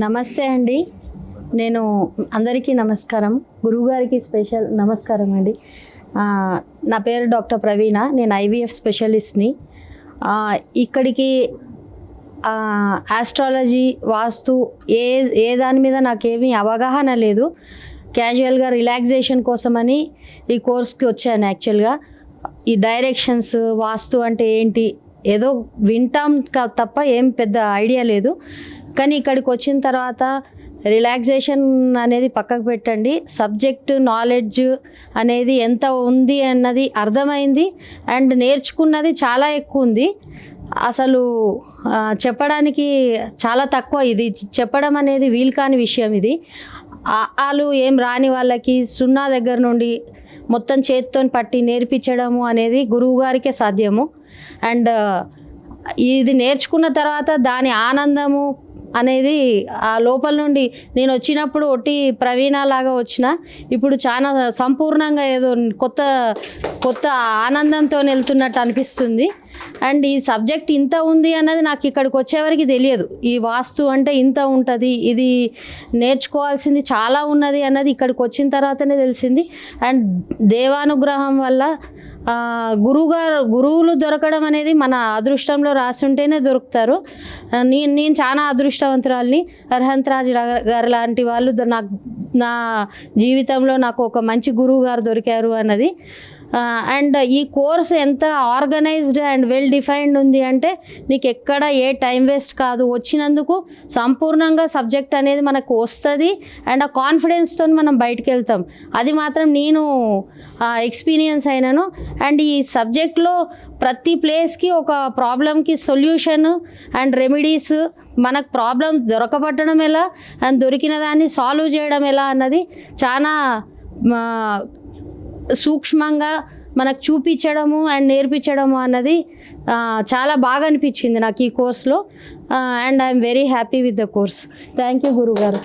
నమస్తే అండి. నేను అందరికీ నమస్కారం. గురువుగారికి స్పెషల్ నమస్కారం అండి. నా పేరు డాక్టర్ ప్రవీణ. నేను ఐవీఎఫ్ స్పెషలిస్ట్ని. ఇక్కడికి ఆస్ట్రాలజీ, వాస్తు ఏ దాని మీద నాకేమీ అవగాహన లేదు. క్యాజువల్గా రిలాక్సేషన్ కోసమని ఈ కోర్స్కి వచ్చాను. యాక్చువల్గా ఈ డైరెక్షన్స్, వాస్తు అంటే ఏంటి ఏదో వింటాం తప్ప ఏం పెద్ద ఐడియా లేదు. కానీ ఇక్కడికి వచ్చిన తర్వాత రిలాక్సేషన్ అనేది పక్కకు పెట్టండి, సబ్జెక్ట్ నాలెడ్జ్ అనేది ఎంత ఉంది అన్నది అర్థమైంది. అండ్ నేర్చుకున్నది చాలా ఎక్కువ ఉంది. అసలు చెప్పడానికి చాలా తక్కువ. ఇది చెప్పడం అనేది వీలు కాని విషయం. ఇది వాళ్ళు ఏం రాని వాళ్ళకి సున్నా దగ్గర నుండి మొత్తం చేతితో పట్టి నేర్పించడము అనేది గురువు గారికే సాధ్యము. అండ్ ఇది నేర్చుకున్న తర్వాత దాని ఆనందము అనేది ఆ లోపల నుండి నేను వచ్చినప్పుడు ఒట్టి ప్రవీణ లాగా వచ్చిన, ఇప్పుడు చాలా సంపూర్ణంగా ఏదో కొత్త ఆనందంతో వెళ్తున్నట్టు అనిపిస్తుంది. అండ్ ఈ సబ్జెక్ట్ ఇంత ఉంది అన్నది నాకు ఇక్కడికి వచ్చేవరకు తెలియదు. ఈ వాస్తు అంటే ఇంత ఉంటుంది, ఇది నేర్చుకోవాల్సింది చాలా ఉన్నది అన్నది ఇక్కడికి వచ్చిన తర్వాతనే తెలిసింది. అండ్ దేవానుగ్రహం వల్ల గురువులు దొరకడం అనేది మన అదృష్టంలో రాసి ఉంటేనే దొరుకుతారు. నేను చాలా అదృష్టవంతురాలిని. అర్హంత్ రాజ్ గారు లాంటి వాళ్ళు నా జీవితంలో నాకు ఒక మంచి గురువు గారు దొరికారు అన్నది. అండ్ ఈ కోర్స్ ఎంత ఆర్గనైజ్డ్ అండ్ వెల్ డిఫైన్డ్ ఉంది అంటే నీకు ఎక్కడ ఏ టైం వేస్ట్ కాదు. వచ్చినందుకు సంపూర్ణంగా సబ్జెక్ట్ అనేది మనకు వస్తుంది. అండ్ ఆ కాన్ఫిడెన్స్తో మనం బయటకు వెళ్తాం. అది మాత్రం నేను ఎక్స్పీరియన్స్ అయినాను. అండ్ ఈ సబ్జెక్ట్లో ప్రతి ప్లేస్కి ఒక ప్రాబ్లంకి సొల్యూషన్ అండ్ రెమెడీస్, మనకు ప్రాబ్లం దొరకబట్టడం ఎలా అండ్ దొరికిన దాన్ని సాల్వ్ చేయడం ఎలా అన్నది చాలా సూక్ష్మంగా మనకు చూపించడము అండ్ నేర్పించడము అన్నది చాలా బాగా అనిపించింది నాకు ఈ కోర్స్లో. And I'm very happy with the course. Thank you గురువు గారు.